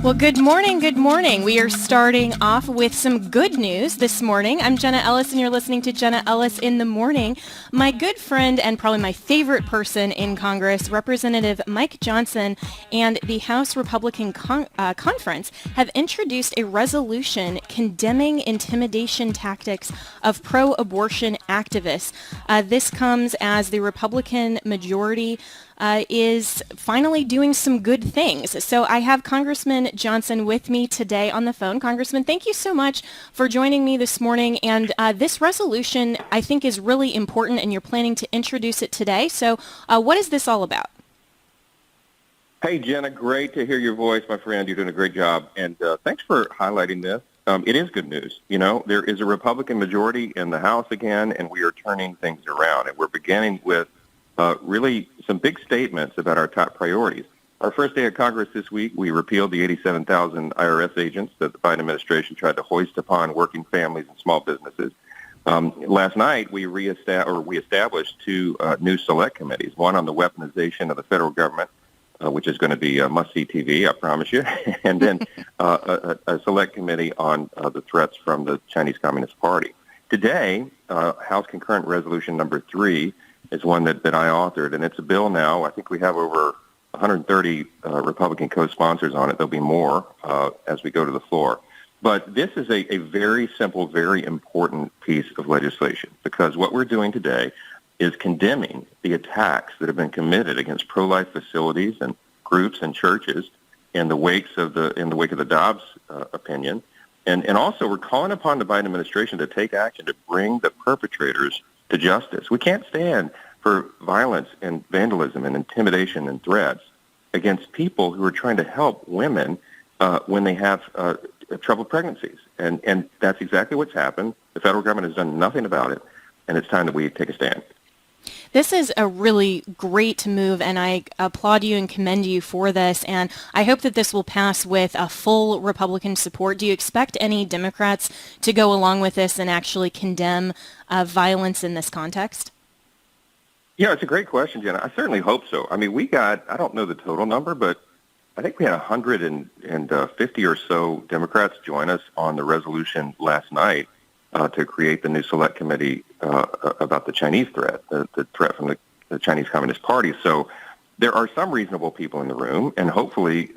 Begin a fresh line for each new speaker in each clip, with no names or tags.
Well, good morning, good morning. We are starting off with some good news this morning. I'm Jenna Ellis, and you're listening to Jenna Ellis in the Morning. My good friend and probably my favorite person in Congress, Representative Mike Johnson, and the House Republican Conference have introduced a resolution condemning intimidation tactics of pro-abortion activists. This comes as the Republican majority is finally doing some good things. So I have Congressman Johnson with me today on the phone. Congressman, thank you so much for joining me this morning. And this resolution, I think, is really important, and you're planning to introduce it today. So what is this all about?
Hey, Jenna, great to hear your voice, my friend. You're doing a great job. And thanks for highlighting this. It is good news. You know, there is a Republican majority in the House again, and we are turning things around. And we're beginning with really some big statements about our top priorities. Our first day of Congress this week, we repealed the 87,000 IRS agents that the Biden administration tried to hoist upon working families and small businesses. Last night, we established two new select committees, one on the weaponization of the federal government, which is going to be must-see TV, I promise you, and then a select committee on the threats from the Chinese Communist Party. Today, House Concurrent Resolution number 3 is one that I authored, and it's a bill now. I think we have over 130 Republican co-sponsors on it. There'll be more as we go to the floor. But this is a very simple, very important piece of legislation, because what we're doing today is condemning the attacks that have been committed against pro-life facilities and groups and churches in the wake of the Dobbs opinion. And also we're calling upon the Biden administration to take action to bring the perpetrators to justice. We can't stand for violence and vandalism and intimidation and threats against people who are trying to help women when they have troubled pregnancies. And that's exactly what's happened. The federal government has done nothing about it, and it's time that we take a stand.
This is a really great move, and I applaud you and commend you for this, and I hope that this will pass with a full Republican support. Do you expect any Democrats to go along with this and actually condemn violence in this context?
Yeah, it's a great question, Jenna. I certainly hope so. I mean, I don't know the total number, but I think we had 150 or so Democrats join us on the resolution last night to create the new select committee about the Chinese threat, the threat from the Chinese Communist Party. So there are some reasonable people in the room, and hopefully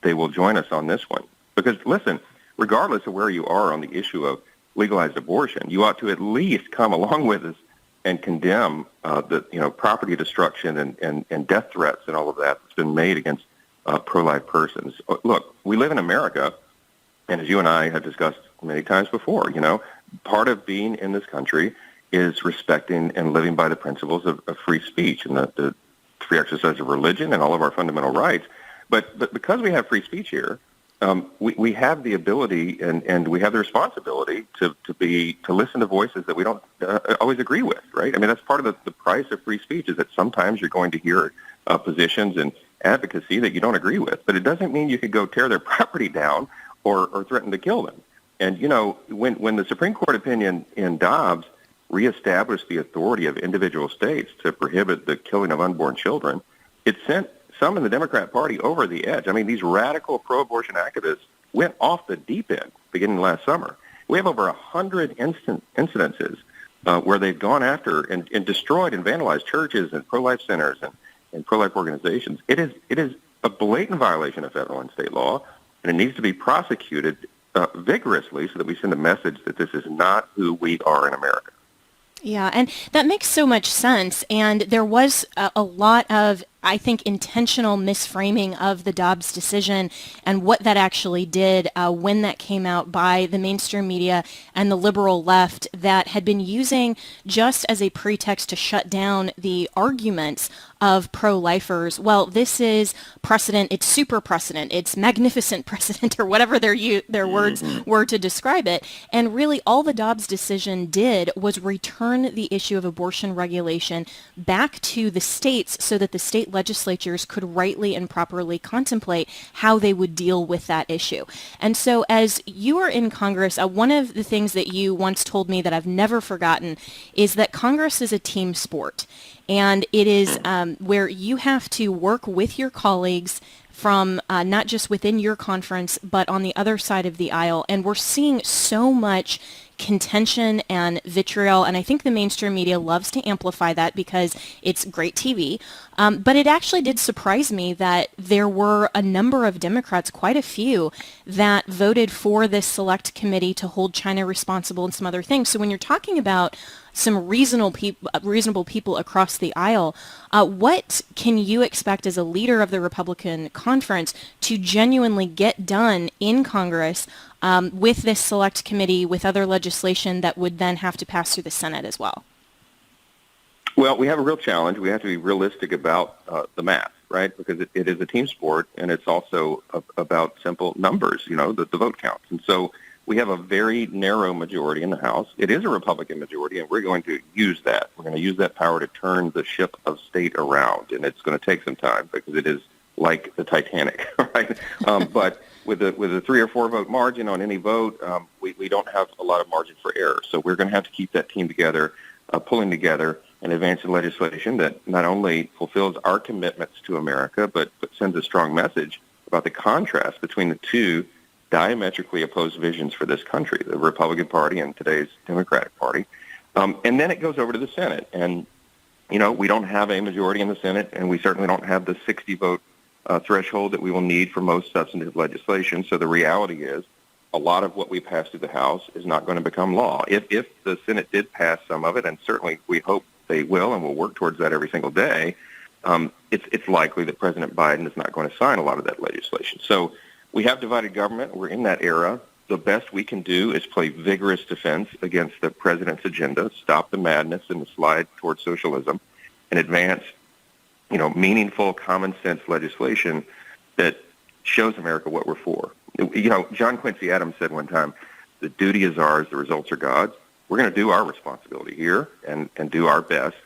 they will join us on this one. Because, listen, regardless of where you are on the issue of legalized abortion, you ought to at least come along with us and condemn the property destruction and death threats and all of that that's been made against pro-life persons. Look, we live in America, and as you and I have discussed many times before, part of being in this country is respecting and living by the principles of free speech and the free exercise of religion and all of our fundamental rights. But because we have free speech here, we have the ability and we have the responsibility to listen to voices that we don't always agree with, right? I mean, that's part of the price of free speech, is that sometimes you're going to hear positions and advocacy that you don't agree with, but it doesn't mean you could go tear their property down or threaten to kill them. And, when the Supreme Court opinion in Dobbs reestablished the authority of individual states to prohibit the killing of unborn children, it sent some in the Democrat Party over the edge. I mean, these radical pro-abortion activists went off the deep end beginning last summer. We have over 100 incidences where they've gone after and destroyed and vandalized churches and pro-life centers and pro-life organizations. It is a blatant violation of federal and state law, and it needs to be prosecuted vigorously so that we send a message that this is not who we are in America.
Yeah, and that makes so much sense. And there was a lot of, I think, intentional misframing of the Dobbs decision and what that actually did when that came out by the mainstream media and the liberal left that had been using just as a pretext to shut down the arguments of pro-lifers. Well, this is precedent. It's super precedent. It's magnificent precedent, or whatever their words were to describe it. And really, all the Dobbs decision did was return the issue of abortion regulation back to the states so that the state legislatures could rightly and properly contemplate how they would deal with that issue. And so as you are in Congress, one of the things that you once told me that I've never forgotten is that Congress is a team sport. And it is where you have to work with your colleagues from not just within your conference, but on the other side of the aisle. And we're seeing so much contention and vitriol, and I think the mainstream media loves to amplify that because it's great TV. But it actually did surprise me that there were a number of Democrats, quite a few, that voted for this select committee to hold China responsible and some other things. So when you're talking about some reasonable people across the aisle, what can you expect as a leader of the Republican conference to genuinely get done in Congress with this select committee, with other legislation that would then have to pass through the Senate as well?
Well, we have a real challenge. We have to be realistic about the math, right? Because it is a team sport, and it's also about simple numbers, the vote counts. And so we have a very narrow majority in the House. It is a Republican majority, and we're going to use that. We're going to use that power to turn the ship of state around, and it's going to take some time because it is like the Titanic, right? But with a 3 or 4 vote margin on any vote, we don't have a lot of margin for error. So we're going to have to keep that team together, pulling together and advancing legislation that not only fulfills our commitments to America, but sends a strong message about the contrast between the two diametrically opposed visions for this country, the Republican Party and today's Democratic Party. And then it goes over to the Senate. And, we don't have a majority in the Senate, and we certainly don't have the 60-vote threshold that we will need for most substantive legislation. So the reality is a lot of what we pass through the House is not going to become law. If the Senate did pass some of it, and certainly we hope they will, and we'll work towards that every single day, it's likely that President Biden is not going to sign a lot of that legislation. So we have divided government. We're in that era. The best we can do is play vigorous defense against the president's agenda, stop the madness and the slide towards socialism, and advance, meaningful, common-sense legislation that shows America what we're for. John Quincy Adams said one time, the duty is ours, the results are God's. We're going to do our responsibility here and do our best,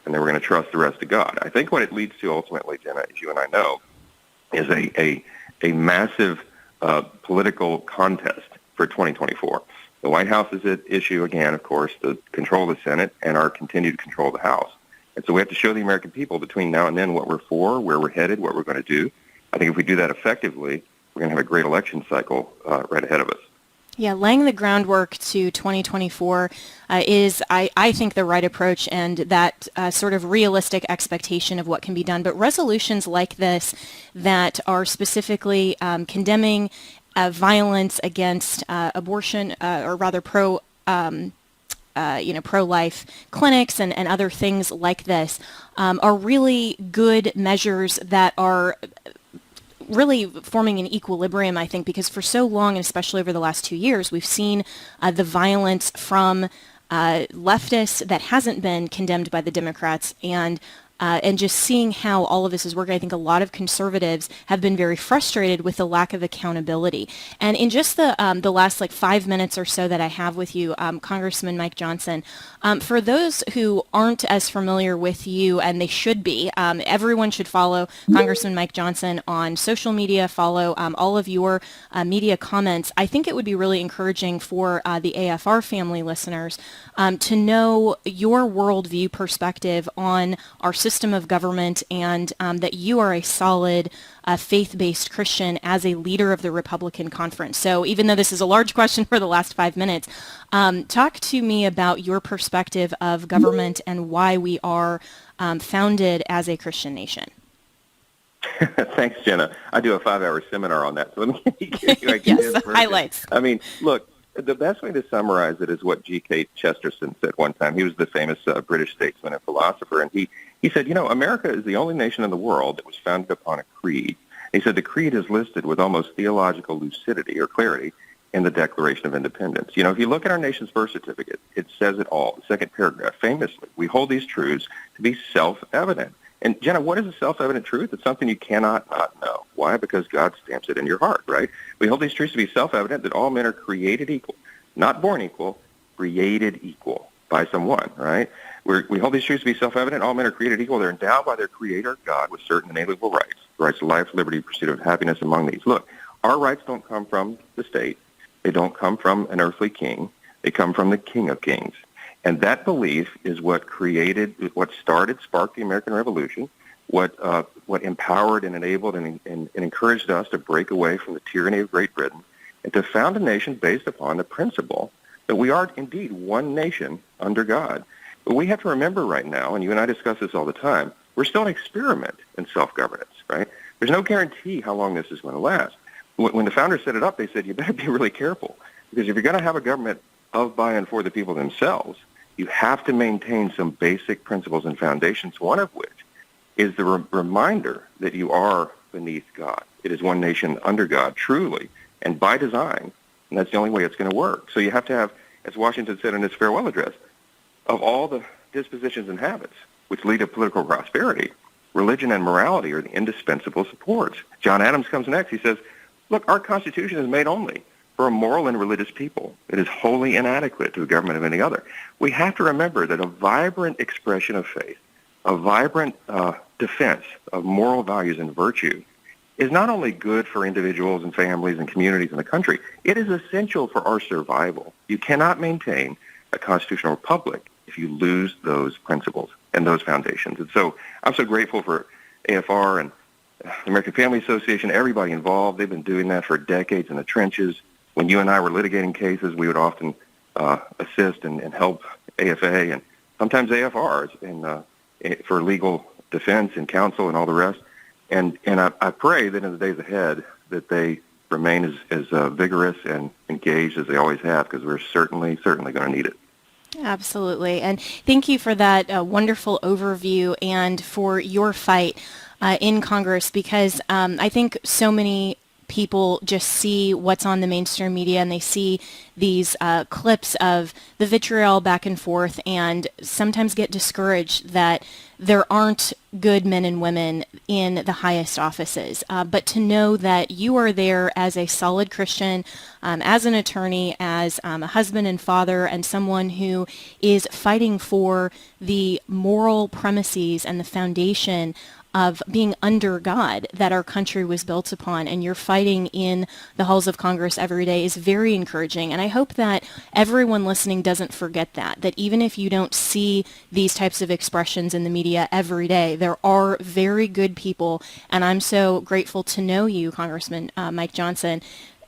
and then we're going to trust the rest to God. I think what it leads to ultimately, Jenna, as you and I know, is a massive political contest for 2024. The White House is at issue again, of course, the control of the Senate and our continued control of the House. And so we have to show the American people between now and then what we're for, where we're headed, what we're going to do. I think if we do that effectively, we're going to have a great election cycle right ahead of us.
Yeah, laying the groundwork to 2024 is, I think, the right approach, and that sort of realistic expectation of what can be done. But resolutions like this that are specifically condemning violence against abortion, or rather pro-life clinics and other things like this are really good measures that are really forming an equilibrium, I think, because for so long, and especially over the last 2 years, we've seen the violence from leftists that hasn't been condemned by the Democrats, and just seeing how all of this is working. I think a lot of conservatives have been very frustrated with the lack of accountability. And in just the last 5 minutes or so that I have with you, Congressman Mike Johnson, for those who aren't as familiar with you, and they should be, everyone should follow Congressman Mike Johnson on social media, follow all of your media comments. I think it would be really encouraging for the AFR family listeners to know your worldview perspective on our system of government, and that you are a solid faith-based Christian as a leader of the Republican conference. So even though this is a large question for the last 5 minutes, talk to me about your perspective of government and why we are founded as a Christian nation.
Thanks, Jenna. I do a 5-hour seminar on that, so let me give you ideas.
Yes, highlights.
I mean, look, the best way to summarize it is what G.K. Chesterton said one time. He was the famous British statesman and philosopher, and he said, America is the only nation in the world that was founded upon a creed. He said the creed is listed with almost theological lucidity or clarity in the Declaration of Independence. If you look at our nation's birth certificate, it says it all. The second paragraph, famously, we hold these truths to be self-evident. And, Jenna, what is a self-evident truth? It's something you cannot not know. Why? Because God stamps it in your heart, right? We hold these truths to be self-evident, that all men are created equal, not born equal, created equal by someone, right? We hold these truths to be self-evident. All men are created equal. They're endowed by their Creator, God, with certain inalienable rights. The rights to life, liberty, pursuit of happiness among these. Look, our rights don't come from the state. They don't come from an earthly king. They come from the King of Kings. And that belief is what sparked the American Revolution, what what empowered and enabled and encouraged us to break away from the tyranny of Great Britain and to found a nation based upon the principle that we are indeed one nation under God. But we have to remember right now, and you and I discuss this all the time, we're still an experiment in self-governance, right? There's no guarantee how long this is going to last. When the founders set it up, they said, you better be really careful, because if you're going to have a government of, by, and for the people themselves, you have to maintain some basic principles and foundations, one of which is the reminder that you are beneath God. It is one nation under God, truly, and by design, and that's the only way it's going to work. So you have to have, as Washington said in his farewell address, of all the dispositions and habits which lead to political prosperity, religion and morality are the indispensable supports. John Adams comes next. He says, look, our Constitution is made only for a moral and religious people. It is wholly inadequate to the government of any other. We have to remember that a vibrant expression of faith, a vibrant defense of moral values and virtue is not only good for individuals and families and communities in the country, it is essential for our survival. You cannot maintain a constitutional republic if you lose those principles and those foundations. And so I'm so grateful for AFR and the American Family Association, everybody involved. They've been doing that for decades in the trenches. When you and I were litigating cases, we would often assist and help AFA and sometimes AFRs for legal defense and counsel and all the rest. And I pray that in the days ahead that they remain as vigorous and engaged as they always have, because we're certainly going to need it.
Absolutely. And thank you for that wonderful overview and for your fight in Congress, because I think so many people just see what's on the mainstream media and they see these clips of the vitriol back and forth and sometimes get discouraged that there aren't good men and women in the highest offices. But to know that you are there as a solid Christian, as an attorney, as a husband and father, and someone who is fighting for the moral premises and the foundation of being under God that our country was built upon, and you're fighting in the halls of Congress every day is very encouraging. And I hope that everyone listening doesn't forget that even if you don't see these types of expressions in the media every day, there are very good people. And I'm so grateful to know you, Congressman Mike Johnson,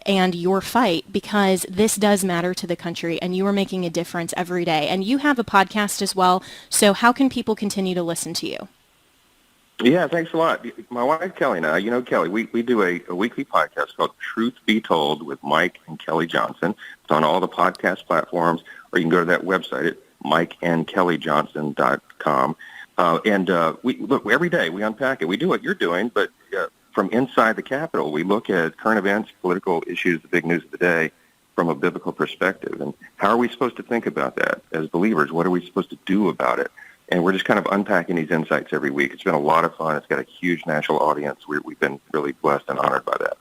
and your fight, because this does matter to the country and you are making a difference every day. And you have a podcast as well. So how can people continue to listen to you?
Yeah, thanks a lot. My wife, Kelly, and I, you know Kelly, we do a weekly podcast called Truth Be Told with Mike and Kelly Johnson. It's on all the podcast platforms, or you can go to that website at mikeandkellyjohnson.com. Look, every day we unpack it. We do what you're doing, but from inside the Capitol, we look at current events, political issues, the big news of the day from a biblical perspective. And how are we supposed to think about that as believers? What are we supposed to do about it? And we're just kind of unpacking these insights every week. It's been a lot of fun. It's got a huge national audience. We've been really blessed and honored by that.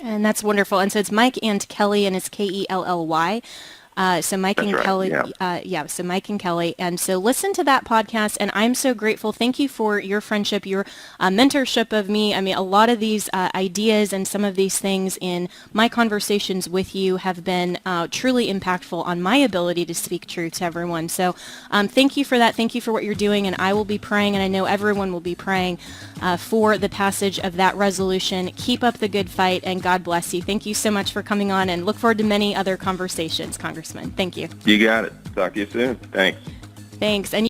And
that's wonderful. And so it's Mike and Kelly, and it's Kelly. So Mike
That's
and
right.
Kelly, so Mike and Kelly. And so listen to that podcast, and I'm so grateful. Thank you for your friendship, your mentorship of me. I mean, a lot of these ideas and some of these things in my conversations with you have been truly impactful on my ability to speak truth to everyone. So thank you for that. Thank you for what you're doing, and I will be praying, and I know everyone will be praying for the passage of that resolution. Keep up the good fight, and God bless you. Thank you so much for coming on, and look forward to many other conversations, Congressman. Thank you.
You got it. Talk to you soon. Thanks.
Thanks. And